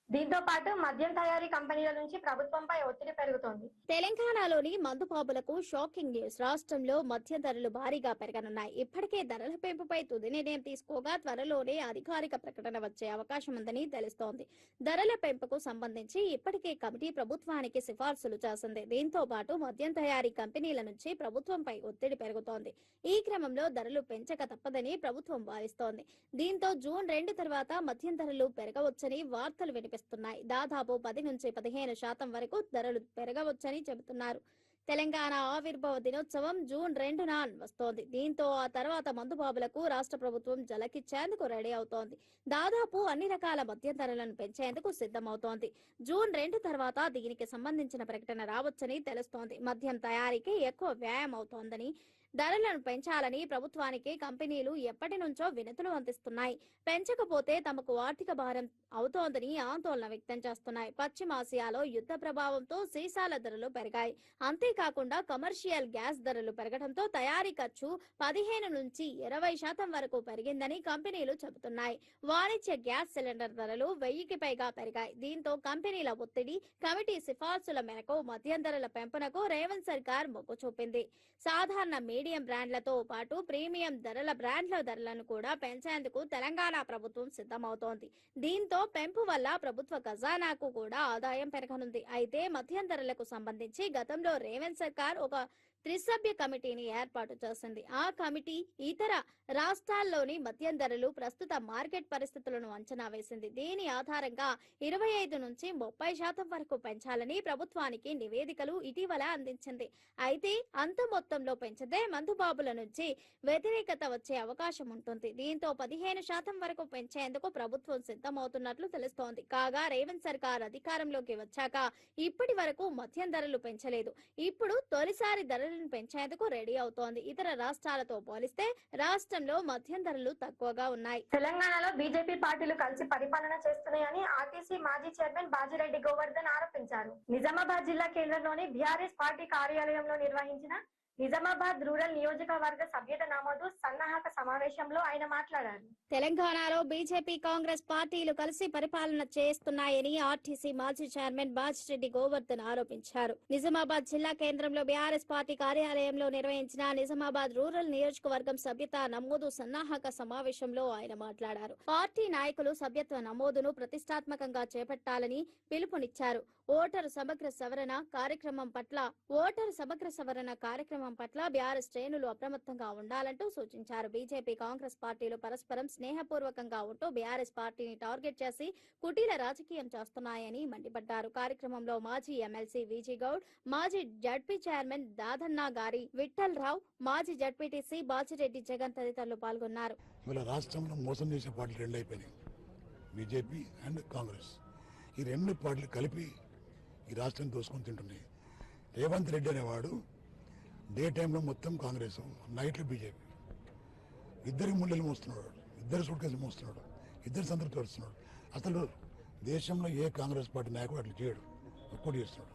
దీంతో పాటు మద్యం తయారీ కంపెనీల నుంచి ప్రభుత్వంపై ఒత్తిడి పెరుగుతోంది. తెలంగాణలోని మందుబాబులకు షాకింగ్ న్యూస్. రాష్ట్రంలో మద్యం ధరలు భారీగా పెరగనున్నాయి. ఇప్పటికే ధరల పెంపుపై తుది నిర్ణయం తీసుకోగా త్వరలోనే అధికారిక ప్రకటన వచ్చే అవకాశం ఉందని తెలుస్తోంది. ధరల పెంపుకు సంబంధించి ఇప్పటికే కమిటీ ప్రభుత్వానికి సిఫార్సులు చేసింది. దీంతో పాటు మద్యం తయారీ కంపెనీల నుంచి ప్రభుత్వంపై ఒత్తిడి పెరుగుతోంది. ఈ క్రమంలో ధరలు పెంచక తప్పదని ప్రభుత్వం భావిస్తోంది. దీంతో జూన్ 2 తర్వాత మద్యం ధరలు పెరగవచ్చని వార్తలు వినిపిస్తున్నాయి. దాదాపు 10 నుంచి 15% వరకు ధరలు పెరగవచ్చని చెబుతున్నారు. తెలంగాణ ఆవిర్భావ దినోత్సవం జూన్ 2న వస్తోంది. దీంతో ఆ తర్వాత మందుబాబులకు రాష్ట్ర ప్రభుత్వం జలకిచ్చేందుకు రెడీ అవుతోంది. దాదాపు అన్ని రకాల మద్యం ధరలను పెంచేందుకు సిద్ధమవుతోంది. జూన్ 2 తర్వాత దీనికి సంబంధించిన ప్రకటన రావచ్చని తెలుస్తోంది. మద్యం తయారీకి ఎక్కువ వ్యయం అవుతోందని, ధరలను పెంచాలని ప్రభుత్వానికి కంపెనీలు ఎప్పటి నుంచో వినతులు అందిస్తున్నాయి. పెంచకపోతే తమకు ఆర్థిక భారం అవుతోందని ఆందోళన వ్యక్తం చేస్తున్నాయి. పశ్చిమాసియాలో యుద్ధ ప్రభావంతో సీసాల ధరలు పెరిగాయి. అంతేకాకుండా కమర్షియల్ గ్యాస్ ధరలు పెరగడంతో తయారీ ఖర్చు 15 నుంచి 20% వరకు పెరిగిందని కంపెనీలు చెబుతున్నాయి. వాణిజ్య గ్యాస్ సిలిండర్ ధరలు 1000కి పైగా పెరిగాయి. దీంతో కంపెనీల ఒత్తిడి, కమిటీ సిఫార్సుల మేరకు మద్యం ధరల పెంపునకు రేవంత్ సర్కార్ మొగ్గు చూపింది. సాధారణ మీడియం బ్రాండ్లతో పాటు ప్రీమియం బ్రాండ్ల ధరలను కూడా పెంచేందుకు తెలంగాణ ప్రభుత్వం సిద్ధమవుతోంది. దీంతో పెంపు వల్ల ప్రభుత్వ ఖజానాకు కూడా ఆదాయం పెరగనుంది. అయితే మద్యం ధరలకు సంబంధించి గతంలో రేవంత్ సర్కార్ ఒక త్రిసభ్య కమిటీని ఏర్పాటు చేసింది. ఆ కమిటీ ఇతర రాష్ట్రాల్లోని మద్యం ధరలు, ప్రస్తుత మార్కెట్ పరిస్థితులను అంచనా వేసింది. దీని ఆధారంగా 25 నుంచి 30% వరకు పెంచాలని ప్రభుత్వానికి నివేదికలు ఇటీవల అందించింది. అయితే అంత మొత్తంలో పెంచితే మందుబాబుల నుంచి వ్యతిరేకత వచ్చే అవకాశం ఉంటుంది. దీంతో 15% వరకు పెంచేందుకు ప్రభుత్వం సిద్ధమవుతున్నట్లు తెలుస్తోంది. కాగా రేవంత్ సర్కార్ అధికారంలోకి వచ్చాక ఇప్పటి వరకు మద్యం ధరలు పెంచలేదు. ఇప్పుడు తొలిసారి ధరలను పెంచేందుకు రెడీ అవుతోంది. ఇతర రాష్ట్రాలతో పోలిస్తే రాష్ట్రంలో మద్యం ధరలు తక్కువగా ఉన్నాయి. తెలంగాణలో బీజేపీ పార్టీలు కలిసి పరిపాలన చేస్తున్నాయని ఆర్టీసీ మాజీ చైర్మన్ బాజిరెడ్డి గోవర్ధన్ ఆరోపించారు. నిజామాబాద్ జిల్లా కేంద్రంలోని బీఆర్ఎస్ పార్టీ కార్యాలయంలో నిర్వహించిన నిజామాబాద్ రూరల్ నియోజకవర్గ సభ్యత నమోదు సన్నాహక సమావేశంలో ఆయన మాట్లాడారు. తెలంగాణలో బీజేపీ, కాంగ్రెస్ పార్టీలు కలిసి పరిపాలన చేస్తున్నాయని ఆర్టీసీ మాజీ చైర్మన్ బాజిరెడ్డి గోవర్ధన్ ఆరోపించారు. నిజామాబాద్ జిల్లా కేంద్రంలో బీఆర్ఎస్ పార్టీ కార్యాలయంలో నిర్వహించిన నిజామాబాద్ రూరల్ నియోజకవర్గం సభ్యత నమోదు సన్నాహక సమావేశంలో ఆయన మాట్లాడారు. పార్టీ నాయకులు సభ్యత్వ నమోదును ప్రతిష్టాత్మకంగా చేపట్టాలని పిలుపునిచ్చారు. ఓటరు సమగ్ర సవరణ కార్యక్రమం పట్ల బీఆర్ఎస్ శ్రేణులు అప్రమత్తంగా ఉండాలంటూ సూచించారు. బీజేపీ, కాంగ్రెస్ పార్టీలు పరస్పరం స్నేహపూర్వకంగా ఉంటూ బీఆర్ఎస్ పార్టీని టార్గెట్ చేసి కుటీల రాజకీయం చేస్తున్నాయని మండిపడ్డారు. కార్యక్రమంలో మాజీ ఎమ్మెల్సీ విజీ గౌడ్, మాజీ జడ్పీ చైర్మన్ దాదన్న గారి విఠల్ రావు, మాజీ జడ్పీటీసీ బాజిరెడ్డి జగన్ తదితరులు పాల్గొన్నారు. రాష్ట్రంలో మోసం చేసే పార్టీలు 2 అయిపోయినాయి, బీజేపీ అండ్ కాంగ్రెస్. ఈ 2 పార్టీలు కలిపి ఈ రాష్ట్రం దోసుకొని తింటున్నాయి. రేవంత్ రెడ్డి అనేవాడు డే టైంలో మొత్తం కాంగ్రెస్, నైట్లో బీజేపీ. ఇద్దరికి ముళ్ళలు మోస్తున్నాడు, ఇద్దరు సూట్ కేసులు మోస్తున్నాడు, ఇద్దరు సంతృప్తి పరుస్తున్నాడు. అసలు దేశంలో ఏ కాంగ్రెస్ పార్టీ నాయకుడు అట్లా చేయడు, ఒక్కటి చేస్తున్నాడు.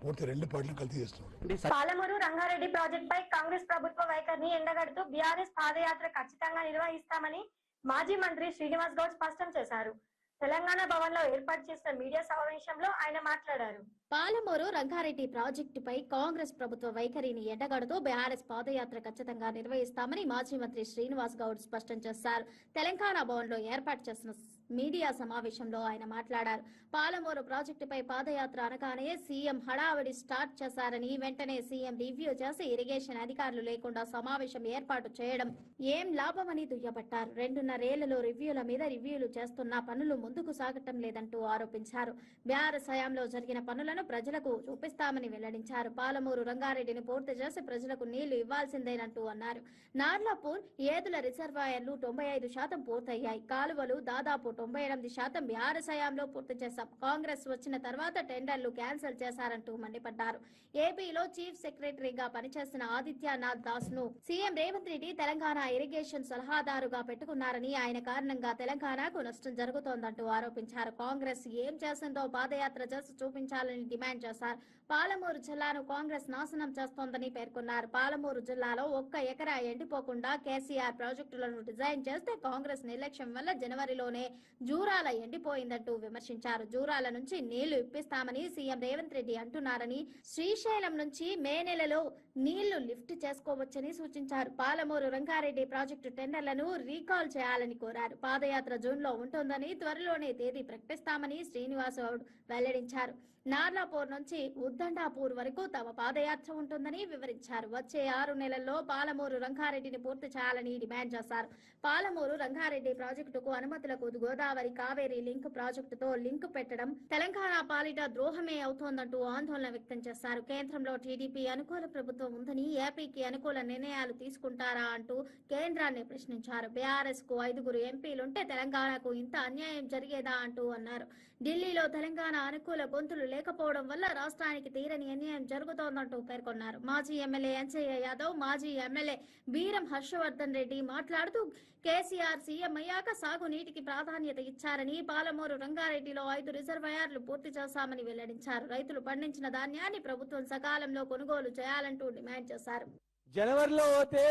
పూర్తి 2 పార్టీలను కలిసి చేస్తున్నాడు. పాలమూరు రంగారెడ్డి ప్రాజెక్ట్ పై కాంగ్రెస్ ప్రభుత్వ వైఖరిని ఎండగడుతూ బీఆర్ఎస్ పాదయాత్ర ఖచ్చితంగా నిర్వహిస్తామని మాజీ మంత్రి శ్రీనివాస్ గౌడ్ స్పష్టం చేశారు. తెలంగాణ భవన్ లో ఏర్పాటు చేసిన మీడియా సమావేశంలో ఆయన మాట్లాడారు. పాలమూరు రంగారెడ్డి ప్రాజెక్టుపై కాంగ్రెస్ ప్రభుత్వ వైఖరిని ఎండగడుతూ బీఆర్ఎస్ పాదయాత్ర ఖచ్చితంగా నిర్వహిస్తామని మాజీ మంత్రి శ్రీనివాస్ గౌడ్ స్పష్టం చేశారు. తెలంగాణ భవన్ లో ఏర్పాటు చేసిన మీడియా సమావేశంలో ఆయన మాట్లాడారు. పాలమూరు ప్రాజెక్టుపై పాదయాత్ర అనగానే సీఎం హడావిడి స్టార్ట్ చేశారని, వెంటనే సీఎం రివ్యూ చేసి ఇరిగేషన్ అధికారులు లేకుండా సమావేశం ఏర్పాటు చేయడం ఏం లాభమని దుయ్యబట్టారు. 2.5 ఏళ్లలో రివ్యూల మీద రివ్యూలు చేస్తున్నా పనులు ముందుకు సాగటం లేదంటూ ఆరోపించారు. బీఆర్ఎస్ హయాంలో జరిగిన పనులను ప్రజలకు చూపిస్తామని వెల్లడించారు. పాలమూరు రంగారెడ్డిని పూర్తి చేసి ప్రజలకు నీళ్లు ఇవ్వాల్సిందేనంటూ అన్నారు. నార్లాపూర్ ఏదుల రిజర్వాయర్లు 95% పూర్తయ్యాయి. కాలువలు దాదాపు 98% బీఆర్ఎస్ హయాంలో పూర్తి చేశాం. కాంగ్రెస్ వచ్చిన తర్వాత టెండర్లు క్యాన్సిల్ చేశారంటూ మండిపడ్డారు. ఏపీలో చీఫ్ సెక్రటరీగా పనిచేసిన ఆదిత్యనాథ్ దాస్ ను సీఎం రేవంత్ రెడ్డి తెలంగాణ ఇరిగేషన్ సలహాదారుగా పెట్టుకున్నారని, ఆయన కారణంగా తెలంగాణకు నష్టం జరుగుతోందంటూ ఆరోపించారు. కాంగ్రెస్ ఏం చేసిందో పాదయాత్ర చేసి చూపించాలని డిమాండ్ చేశారు. పాలమూరు జిల్లాను కాంగ్రెస్ నాశనం చేస్తోందని పేర్కొన్నారు. పాలమూరు జిల్లాలో 1 ఎకరా ఎండిపోకుండా కేసీఆర్ ప్రాజెక్టులను డిజైన్ చేస్తే కాంగ్రెస్ నిర్లక్ష్యం వల్ల జనవరిలోనే జూరాల ఎండిపోయిందంటూ విమర్శించారు. జూరాల నుంచి నీళ్లు ఇప్పిస్తామని సీఎం రేవంత్ రెడ్డి అంటున్నారని, శ్రీశైలం నుంచి మే నెలలో నీళ్లు లిఫ్ట్ చేసుకోవచ్చని సూచించారు. పాలమూరు రంగారెడ్డి ప్రాజెక్టు టెండర్లను రీకాల్ చేయాలని కోరారు. పాదయాత్ర జూన్ లో ఉంటుందని, త్వరలోనే తేదీ ప్రకటిస్తామని శ్రీనివాస్ గౌడ్ వెల్లడించారు. నార్లాపూర్ నుంచి ఉద్దండాపూర్ వరకు తమ పాదయాత్ర ఉంటుందని వివరించారు. వచ్చే 6 నెలల్లో పాలమూరు రంగారెడ్డిని పూర్తి చేయాలని డిమాండ్ చేశారు. పాలమూరు రంగారెడ్డి ప్రాజెక్టుకు అనుమతులకు గోదావరి కావేరీ లింక్ ప్రాజెక్టుతో లింక్ పెట్టడం తెలంగాణ పాలిట ద్రోహమే అవుతోందంటూ ఆందోళన వ్యక్తం చేశారు. కేంద్రంలో టీడీపీ అనుకూల ప్రభుత్వం ఉందని, ఏపీకి అనుకూల నిర్ణయాలు తీసుకుంటారా అంటూ కేంద్రాన్ని ప్రశ్నించారు. బీఆర్ఎస్ కు 5 ఎంపీలుంటే తెలంగాణకు ఇంత అన్యాయం జరిగేదా అంటూ అన్నారు. ఢిల్లీలో తెలంగాణ అనుకూల గొంతులు లేకపోవడం వల్ల రాష్ట్రానికి తీరని అన్యాయం జరుగుతోందంటూ పేర్కొన్నారు. మాజీ ఎమ్మెల్యే ఎన్సయ్య యాదవ్, మాజీ ఎమ్మెల్యే బీరం హర్షవర్ధన్ రెడ్డి మాట్లాడుతూ కేసీఆర్ సీఎం అయ్యాక సాగునీటికి ప్రాధాన్యత ఇచ్చారని, పాలమూరు రంగారెడ్డిలో 5 రిజర్వాయర్లు పూర్తి చేశామని వెల్లడించారు. రైతులు పండించిన ధాన్యాన్ని ప్రభుత్వం సకాలంలో కొనుగోలు చేయాలంటూ డిమాండ్ చేశారు. జనవరిలో పోతే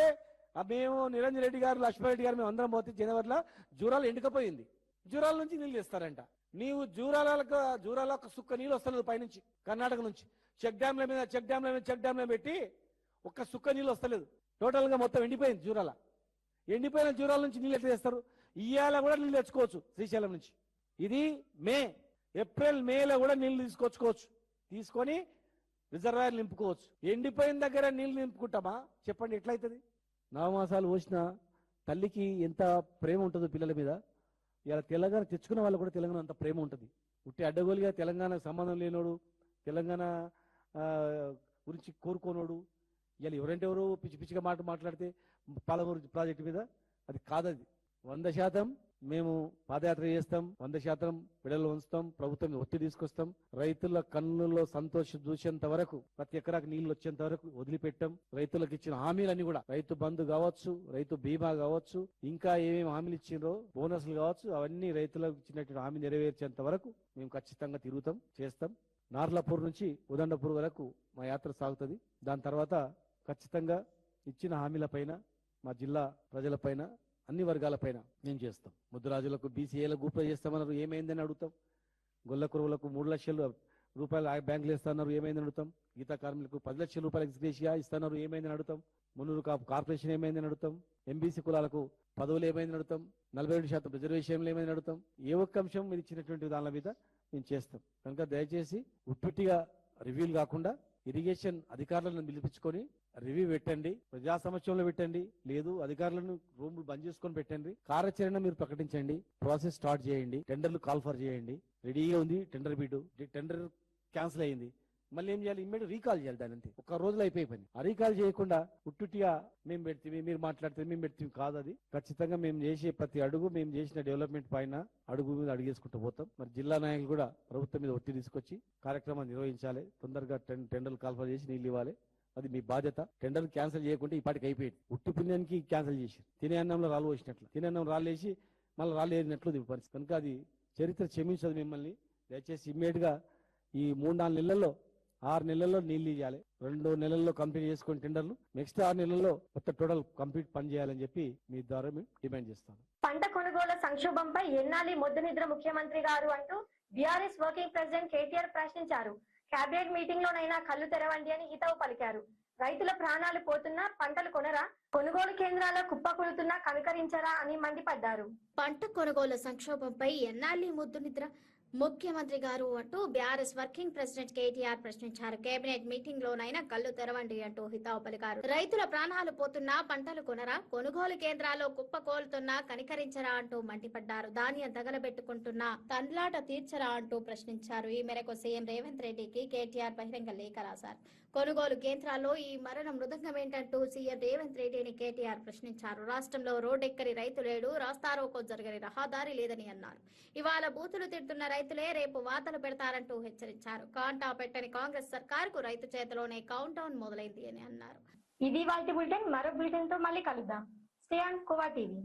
మేము నిరంజన్ రెడ్డి గారు, లక్ష్మారెడ్డి గారు మేము అందరం పోతే జనవరిలో జూరాలు ఎండుకపోయింది. జూరాల నుంచి నీళ్ళు ఇస్తారంట. నీవు జూరాల సుక్క నీళ్ళు వస్తలేదు పైనుంచి, కర్ణాటక నుంచి చెక్ డ్యాంల పెట్టి ఒక్క సుక్క నీళ్ళు వస్తలేదు. టోటల్ గా మొత్తం ఎండిపోయింది జూరాల. ఎండిపోయిన జూరాల నుంచి నీళ్ళు ఎట్లా చేస్తారు? ఇవాళ కూడా నీళ్ళు తెచ్చుకోవచ్చు శ్రీశైలం నుంచి. ఇది ఏప్రిల్ మేలో కూడా నీళ్లు తీసుకొని రిజర్వాయర్ నింపుకోవచ్చు. ఎండిపోయిన దగ్గర నీళ్లు నింపుకుంటామా చెప్పండి? ఎట్లయితుంది? 9 మాసాలు పోసిన తల్లికి ఎంత ప్రేమ ఉంటుందో పిల్లల మీద. ఇలా తెలంగాణ తెచ్చుకున్న వాళ్ళు కూడా తెలంగాణ అంత ప్రేమ ఉంటుంది. ఉట్టి అడ్డగోలుగా తెలంగాణకు సంబంధం లేనోడు, తెలంగాణ గురించి కోరుకోనోడు, ఇలా ఎవరంటే పిచ్చి పిచ్చిగా మాట్లాడితే పాలమూరు ప్రాజెక్టు మీద అది కాదది. 100% మేము పాదయాత్ర చేస్తాం, 100% విడలు ఉంచుతాం, ప్రభుత్వం ఒత్తిడి తీసుకొస్తాం. రైతుల కన్నుల్లో సంతోషం చూసేంత వరకు, ప్రతి ఎకరాకు నీళ్లు వచ్చేంత వరకు వదిలిపెట్టాం. రైతులకు ఇచ్చిన హామీలన్నీ కూడా, రైతు బంధు కావచ్చు, రైతు బీమా కావచ్చు, ఇంకా ఏమేమి హామీలు ఇచ్చిండ్రో, బోనస్లు కావచ్చు, అవన్నీ రైతులకు ఇచ్చినటువంటి హామీ నెరవేర్చేంత వరకు మేము ఖచ్చితంగా తిరుగుతాం, చేస్తాం. నార్లాపూర్ నుంచి ఉదండపూర్ వరకు మా యాత్ర సాగుతుంది. దాని తర్వాత ఖచ్చితంగా ఇచ్చిన హామీలపైన, మా జిల్లా ప్రజలపైన, అన్ని వర్గాలపైన మేము చేస్తాం. ముద్దురాజులకు బీసీఏలకు గూప చేస్తామన్నారు, ఏమైందని అడుగుతాం. గొల్ల కురువులకు 3 లక్షల రూపాయలు బ్యాంకులు ఇస్తాన్నారు, ఏమైందని అడుగుతాం. గీతా కార్మికులకు 10 లక్షల రూపాయలు ఎక్స్గ్రేషియా ఇస్తున్నారు, ఏమైందని అడుగుతాం. మున్నూరు కార్పొరేషన్ ఏమైందని అడుగుతాం. ఎంబీసీ కులాలకు పదవులు ఏమైందని అడుగుతాం. 42% రిజర్వేషన్లు ఏమైందని అడుగుతాం. ఏ ఒక్క అంశం మీరు ఇచ్చినటువంటి దాని మీద మేము చేస్తాం. కనుక దయచేసి ఉట్టిగా రివ్యూలు కాకుండా ఇరిగేషన్ అధికారులను పిలిపించుకొని రివ్యూ పెట్టండి, ప్రజా సమక్షంలో పెట్టండి, లేదు అధికారులను రూములు బంద్ చేసుకొని పెట్టండి, కార్యాచరణ మీరు ప్రకటించండి, ప్రాసెస్ స్టార్ట్ చేయండి, టెండర్లు కాల్ ఫర్ చేయండి. రెడీగా ఉంది టెండర్ బిడ్, టెండర్ క్యాన్సిల్ అయింది, మళ్ళీ ఏం చేయాలి? ఇమ్మీడియట్ రీకాల్ చేయాలి. దాని అంతే, 1 రోజులో అయిపోయి పని. ఆ రీకాల్ చేయకుండా ఉట్టుటిగా మేము పెడితే, మీరు మాట్లాడితే మేము పెడితే కాదు. అది ఖచ్చితంగా మేము చేసే ప్రతి అడుగు, మేము చేసిన డెవలప్మెంట్ పైన అడుగు మీద అడిగేసుకుంటూ పోతాం. మరి జిల్లా నాయకులు కూడా ప్రభుత్వం మీద ఒత్తిడి తీసుకొచ్చి కార్యక్రమాన్ని నిర్వహించాలి. తొందరగా టెండర్లు కాల్ఫర్ చేసి నీళ్ళు ఇవ్వాలి. అది మీ బాధ్యత. టెండర్ క్యాన్సిల్ చేయకుంటే ఈ పాటికి అయిపోయింది. ఉట్టి పుణ్యానికి క్యాన్సిల్ చేసి తినే అన్నంలో రాళ్ళు వేసినట్లు, తినే అన్నం రాళ్ళు వేసి మళ్ళీ రాళ్ళు ఏరినట్లు పరిస్థితి. కనుక అది చరిత్ర క్షమించదు మిమ్మల్ని. దయచేసి ఇమ్మీడియట్ గా ఈ 3-4 నెలల్లో, 6 నెలల్లో నీళ్లు ఇవ్వాలి. 2 నెలల్లో కంప్లీట్ చేసుకుని టెండర్లు, నెక్స్ట్ 6 నెలల్లో మొత్తం టోటల్ కంప్లీట్ పని చేయాలని చెప్పి మీ ద్వారా మేము డిమాండ్ చేస్తాను. పంట కొనుగోలు సంక్షోభంపై ఎన్నాలి మొద్దు నిద్ర ముఖ్యమంత్రి గారు అంటూ బీఆర్ఎస్ వర్కింగ్ ప్రెసిడెంట్ కేటీఆర్ ప్రశ్నించారు. కేబినెట్ మీటింగ్ లోనైనా కళ్ళు తెరవండి అని హితవు పలికారు. రైతుల ప్రాణాలు పోతున్నా పంటలు కొనరా, కొనుగోలు కేంద్రాల్లో కుప్పకూలుతున్నా కనుకరించరా అని మండిపడ్డారు. పంట కొనుగోలు సంక్షోభంపై ఎన్నాళ్ళీ ముద్దు నిద్ర ముఖ్యమంత్రి గారు అంటూ బీఆర్ఎస్ వర్కింగ్ ప్రెసిడెంట్ కేటీఆర్ ప్రశ్నించారు. కేబినెట్ మీటింగ్ లోనైనా కళ్ళు తెరవండి అంటూ హితావు పలికారు. రైతుల ప్రాణాలు పోతున్నా పంటలు కొనరా, కొనుగోలు కేంద్రాల్లో కుప్పకూలుతున్నా కనికరించరా అంటూ మండిపడ్డారు. ధాన్యం తగలబెట్టుకుంటున్నా తండ్లాట తీర్చరా అంటూ ప్రశ్నించారు. ఈ మేరకు సీఎం రేవంత్ రెడ్డికి కేటీఆర్ బహిరంగ లేఖ రాశారు. కొనుగోలు కేంద్రాల్లో ఈ మరణ మృదంగం ఏంటంటూ సీఎం రేవంత్ రెడ్డిని కేటీఆర్ ప్రశ్నించారు. రాష్ట్రంలో రోడ్డెక్కని రైతు లేడు, రాస్తారోకో జరగని రహదారి లేదని అన్నారు. ఇవాళ బూతులు తిడుతున్న రైతులే రేపు వార్తలు పెడతారంటూ హెచ్చరించారు. కాంటా పెట్టని కాంగ్రెస్ సర్కారుకు రైతు చేతిలోనే కౌంట్ డౌన్ మొదలైంది అని అన్నారు. ఇది వాటి బులెటిన్. మరో బులెటిన్ తో మళ్ళీ కలుద్దాం. స్టే ఆన్ కువా టీవీ.